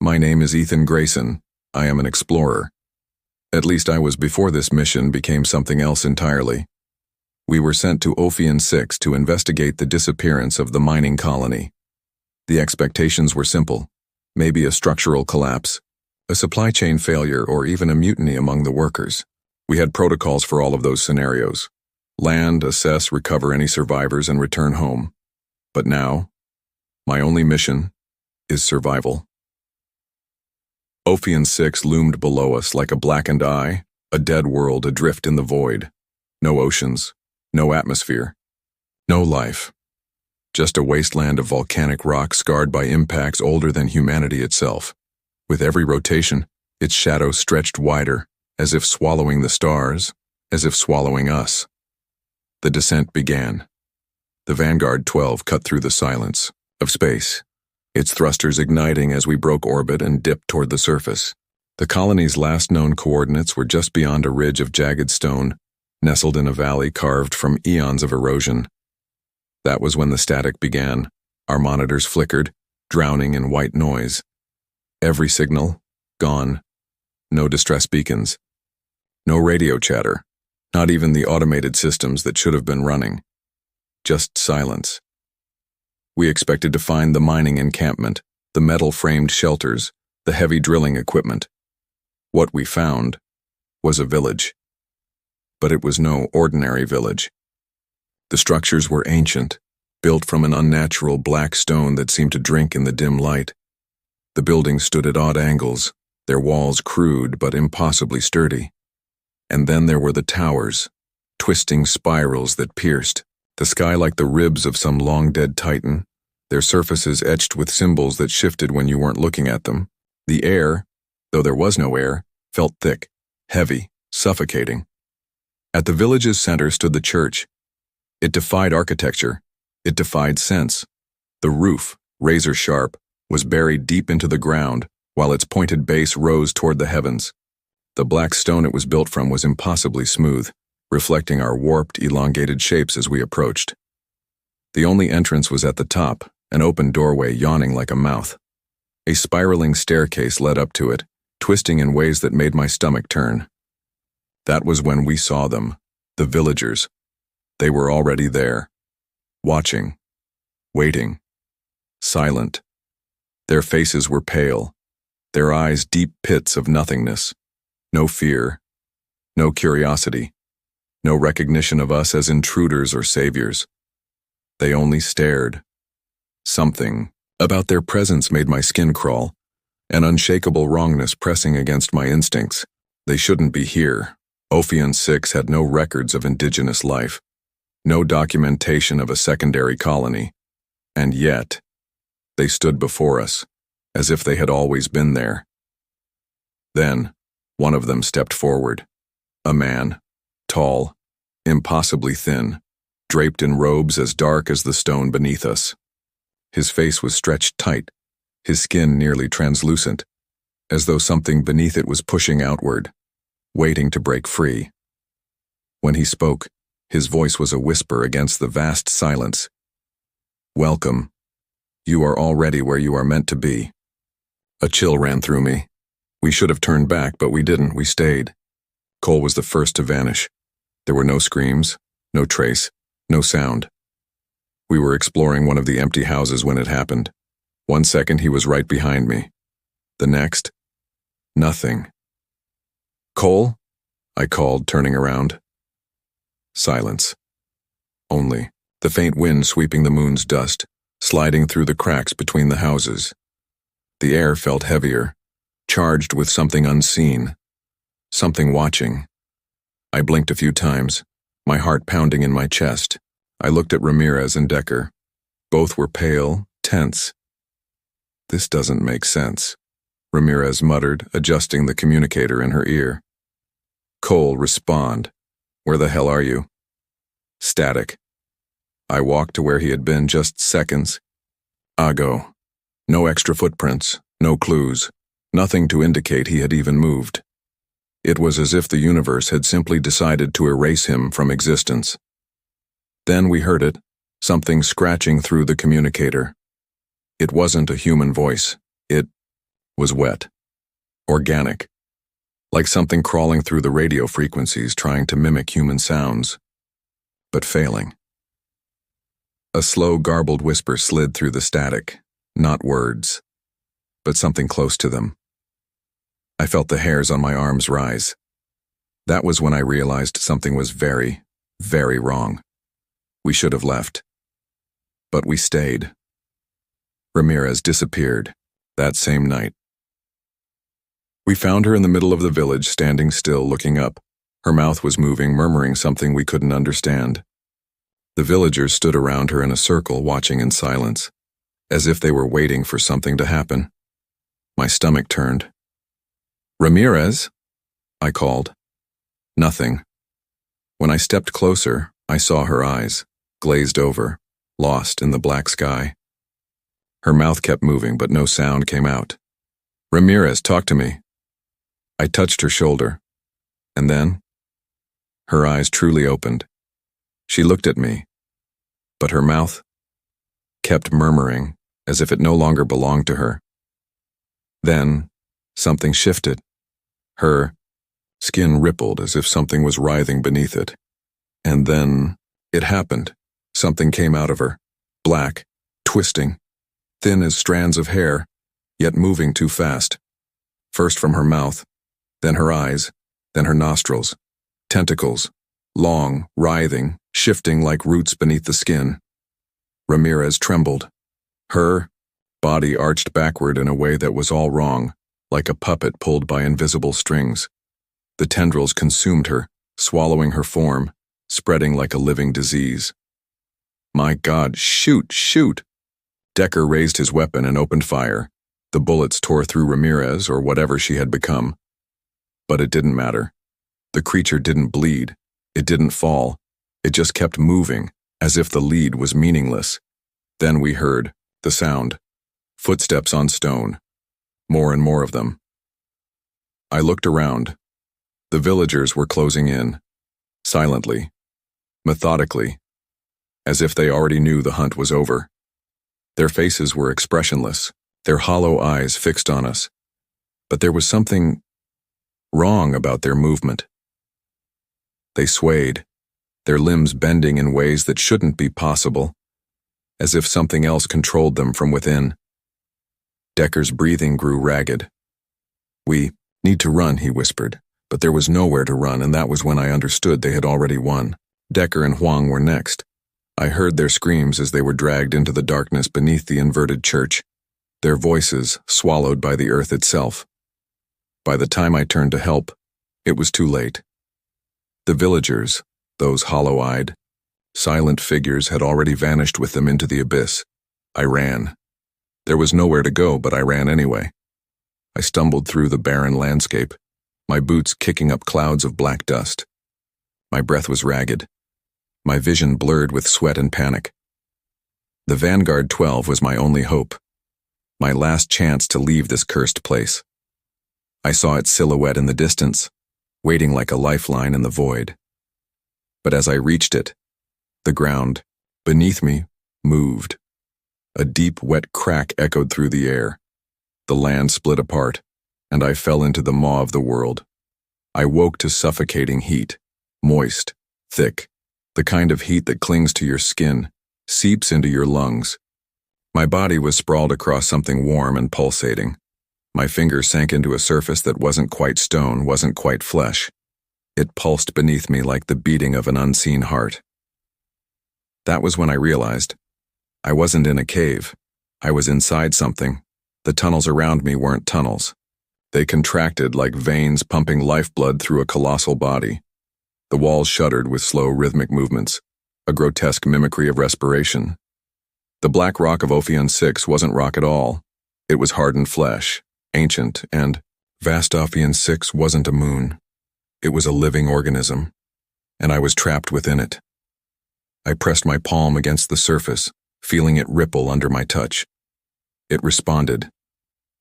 My name is Ethan Grayson. I am an explorer. At least I was before this mission became something else entirely. We were sent to Ophion 6 to investigate the disappearance of the mining colony. The expectations were simple. Maybe a structural collapse, a supply chain failure, or even a mutiny among the workers. We had protocols for all of those scenarios. Land, assess, recover any survivors, and return home. But now, my only mission is survival. Ophion 6 loomed below us like a blackened eye, a dead world adrift in the void. No oceans, no atmosphere, no life. Just a wasteland of volcanic rock scarred by impacts older than humanity itself. With every rotation, its shadow stretched wider, as if swallowing the stars, as if swallowing us. The descent began. The Vanguard 12 cut through the silence of space, its thrusters igniting as we broke orbit and dipped toward the surface. The colony's last known coordinates were just beyond a ridge of jagged stone, nestled in a valley carved from eons of erosion. That was when the static began. Our monitors flickered, drowning in white noise. Every signal, gone. No distress beacons. No radio chatter. Not even the automated systems that should have been running. Just silence. We expected to find the mining encampment, the metal-framed shelters, the heavy drilling equipment. What we found was a village. But it was no ordinary village. The structures were ancient, built from an unnatural black stone that seemed to drink in the dim light. The buildings stood at odd angles, their walls crude but impossibly sturdy. And then there were the towers, twisting spirals that pierced the sky like the ribs of some long-dead titan, their surfaces etched with symbols that shifted when you weren't looking at them. The air, though there was no air, felt thick, heavy, suffocating. At the village's center stood the church. It defied architecture. It defied sense. The roof, razor-sharp, was buried deep into the ground, while its pointed base rose toward the heavens. The black stone it was built from was impossibly smooth, reflecting our warped, elongated shapes as we approached. The only entrance was at the top, an open doorway yawning like a mouth. A spiraling staircase led up to it, twisting in ways that made my stomach turn. That was when we saw them, the villagers. They were already there, watching, waiting, silent. Their faces were pale, their eyes deep pits of nothingness. No fear, no curiosity, no recognition of us as intruders or saviors. They only stared. Something about their presence made my skin crawl, an unshakable wrongness pressing against my instincts. They shouldn't be here. Ophion 6 had no records of indigenous life, no documentation of a secondary colony, and yet, they stood before us, as if they had always been there. Then, one of them stepped forward. A man, tall, impossibly thin, draped in robes as dark as the stone beneath us. His face was stretched tight, his skin nearly translucent, as though something beneath it was pushing outward, waiting to break free. When he spoke, his voice was a whisper against the vast silence. "Welcome. You are already where you are meant to be." A chill ran through me. We should have turned back, but we didn't. We stayed. Cole was the first to vanish. There were no screams, no trace, no sound. We were exploring one of the empty houses when it happened. 1 second he was right behind me. The next, nothing. "Cole?" I called, turning around. Silence. Only the faint wind sweeping the moon's dust, sliding through the cracks between the houses. The air felt heavier, charged with something unseen, something watching. I blinked a few times, my heart pounding in my chest. I looked at Ramirez and Decker. Both were pale, tense. "This doesn't make sense," Ramirez muttered, adjusting the communicator in her ear. "Cole, respond. Where the hell are you?" Static. I walked to where he had been just seconds. Ago. No extra footprints, no clues, nothing to indicate he had even moved. It was as if the universe had simply decided to erase him from existence. Then we heard it, something scratching through the communicator. It wasn't a human voice. was wet, organic, like something crawling through the radio frequencies trying to mimic human sounds, but failing. A slow, garbled whisper slid through the static, not words, but something close to them. I felt the hairs on my arms rise. That was when I realized something was very, very wrong. We should have left. But we stayed. Ramirez disappeared that same night. We found her in the middle of the village, standing still, looking up. Her mouth was moving, murmuring something we couldn't understand. The villagers stood around her in a circle, watching in silence, as if they were waiting for something to happen. My stomach turned. "Ramirez?" I called. Nothing. When I stepped closer, I saw her eyes, glazed over, lost in the black sky. Her mouth kept moving, but no sound came out. "Ramirez, talk to me." I touched her shoulder, and then her eyes truly opened. She looked at me, but her mouth kept murmuring as if it no longer belonged to her. Then something shifted. Her skin rippled as if something was writhing beneath it. And then it happened. Something came out of her, black, twisting, thin as strands of hair, yet moving too fast. First from her mouth, then her eyes, then her nostrils. Tentacles, long, writhing, shifting like roots beneath the skin. Ramirez trembled. Her body arched backward in a way that was all wrong, like a puppet pulled by invisible strings. The tendrils consumed her, swallowing her form, spreading like a living disease. "My God, shoot, shoot!" Decker raised his weapon and opened fire. The bullets tore through Ramirez, or whatever she had become. But it didn't matter. The creature didn't bleed. It didn't fall. It just kept moving, as if the lead was meaningless. Then we heard the sound. Footsteps on stone. More and more of them. I looked around. The villagers were closing in, silently, methodically, as if they already knew the hunt was over. Their faces were expressionless, their hollow eyes fixed on us. But there was something wrong about their movement. They swayed, their limbs bending in ways that shouldn't be possible, as if something else controlled them from within. Decker's breathing grew ragged. "We need to run," he whispered, but there was nowhere to run, and that was when I understood they had already won. Decker and Huang were next. I heard their screams as they were dragged into the darkness beneath the inverted church, their voices swallowed by the earth itself. By the time I turned to help, it was too late. The villagers, those hollow-eyed, silent figures, had already vanished with them into the abyss. I ran. There was nowhere to go, but I ran anyway. I stumbled through the barren landscape, my boots kicking up clouds of black dust. My breath was ragged, my vision blurred with sweat and panic. The Vanguard 12 was my only hope, my last chance to leave this cursed place. I saw its silhouette in the distance, waiting like a lifeline in the void. But as I reached it, the ground beneath me moved. A deep, wet crack echoed through the air. The land split apart, and I fell into the maw of the world. I woke to suffocating heat, moist, thick, the kind of heat that clings to your skin, seeps into your lungs. My body was sprawled across something warm and pulsating. My fingers sank into a surface that wasn't quite stone, wasn't quite flesh. It pulsed beneath me like the beating of an unseen heart. That was when I realized I wasn't in a cave. I was inside something. The tunnels around me weren't tunnels. They contracted like veins pumping lifeblood through a colossal body. The walls shuddered with slow rhythmic movements, a grotesque mimicry of respiration. The black rock of Ophion 6 wasn't rock at all. It was hardened flesh, ancient, and vast. Ophion 6 wasn't a moon. It was a living organism, and I was trapped within it. I pressed my palm against the surface, feeling it ripple under my touch. It responded.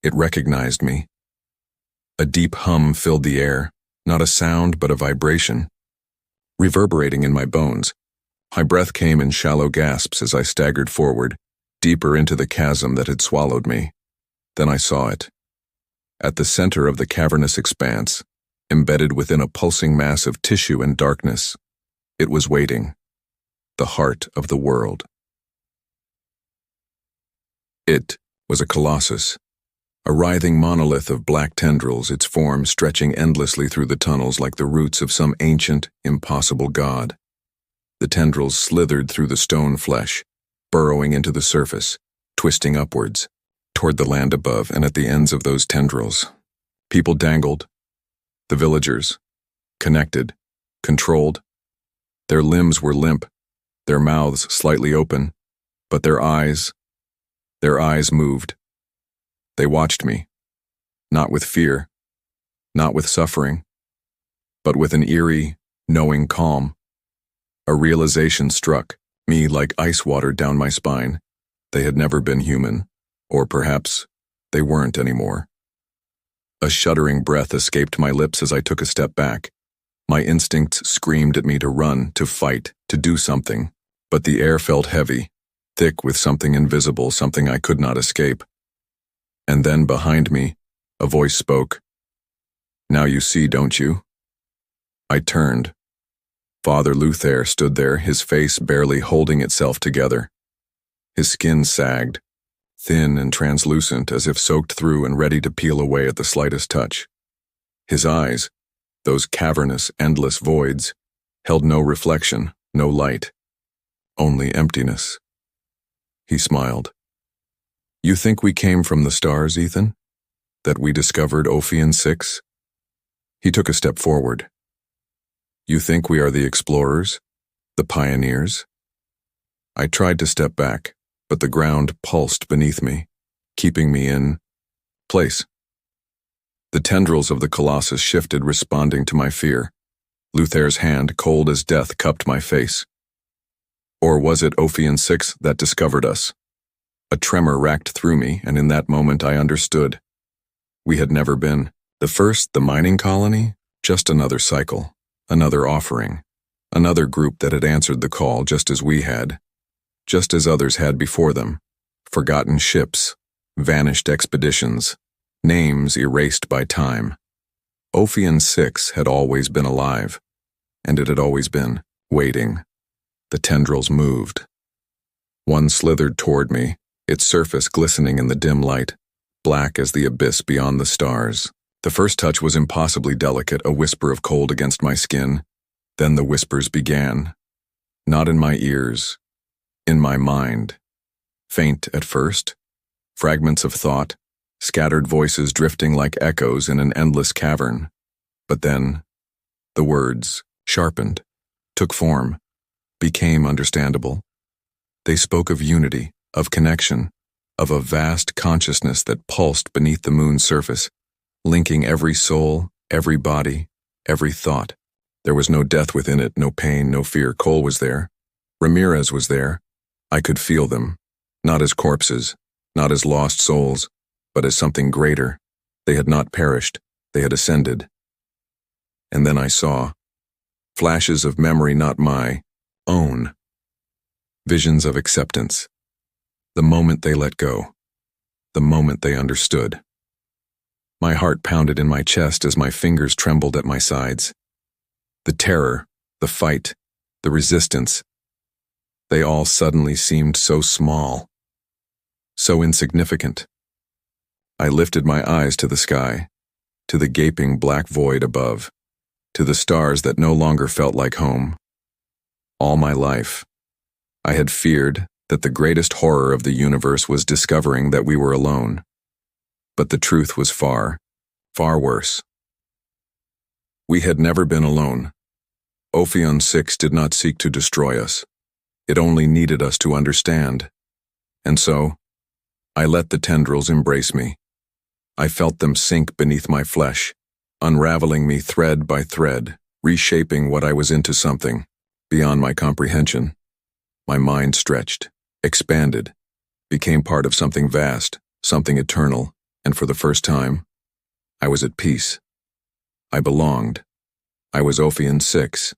It recognized me. A deep hum filled the air, not a sound but a vibration, reverberating in my bones. My breath came in shallow gasps as I staggered forward, deeper into the chasm that had swallowed me. Then I saw it. At the center of the cavernous expanse, embedded within a pulsing mass of tissue and darkness, it was waiting, the heart of the world. It was a colossus, a writhing monolith of black tendrils, its form stretching endlessly through the tunnels like the roots of some ancient, impossible god. The tendrils slithered through the stone flesh, burrowing into the surface, twisting upwards, toward the land above, and at the ends of those tendrils, people dangled. The villagers, connected, controlled. Their limbs were limp, their mouths slightly open, but their eyes moved. They watched me, not with fear, not with suffering, but with an eerie, knowing calm. A realization struck me like ice water down my spine. They had never been human, or perhaps they weren't anymore. A shuddering breath escaped my lips as I took a step back. My instincts screamed at me to run, to fight, to do something, but the air felt heavy, thick with something invisible, something I could not escape. And then behind me, a voice spoke. "Now you see, don't you?" I turned. Father Luther stood there, his face barely holding itself together. His skin sagged, thin and translucent, as if soaked through and ready to peel away at the slightest touch. His eyes, those cavernous, endless voids, held no reflection, no light, only emptiness. He smiled. "You think we came from the stars, Ethan? That we discovered Ophion 6? He took a step forward. "You think we are the explorers, the pioneers?" I tried to step back, but the ground pulsed beneath me, keeping me in place. The tendrils of the colossus shifted, responding to my fear. Luther's hand, cold as death, cupped my face. Or was it Ophion 6 that discovered us? A tremor racked through me, and in that moment I understood. We had never been the first, the mining colony, just another cycle, another offering, another group that had answered the call just as we had, just as others had before them. Forgotten ships, vanished expeditions, names erased by time. Ophion 6 had always been alive, and it had always been waiting. The tendrils moved. One slithered toward me, its surface glistening in the dim light, black as the abyss beyond the stars. The first touch was impossibly delicate, a whisper of cold against my skin. Then the whispers began. Not in my ears, in my mind. Faint at first, fragments of thought, scattered voices drifting like echoes in an endless cavern. But then, the words sharpened, took form, became understandable. They spoke of unity, of connection, of a vast consciousness that pulsed beneath the moon's surface, linking every soul, every body, every thought. There was no death within it, no pain, no fear. Cole was there. Ramirez was there. I could feel them, not as corpses, not as lost souls, but as something greater. They had not perished, they had ascended. And then I saw flashes of memory, not my own. Visions of acceptance. The moment they let go. The moment they understood. My heart pounded in my chest as my fingers trembled at my sides. The terror, the fight, the resistance, they all suddenly seemed so small, so insignificant. I lifted my eyes to the sky, to the gaping black void above, to the stars that no longer felt like home. All my life, I had feared that the greatest horror of the universe was discovering that we were alone. But the truth was far, far worse. We had never been alone. Ophion 6 did not seek to destroy us. It only needed us to understand. And so, I let the tendrils embrace me. I felt them sink beneath my flesh, unraveling me thread by thread, reshaping what I was into something beyond my comprehension. My mind stretched, expanded, became part of something vast, something eternal, and for the first time, I was at peace. I belonged. I was Ophion 6,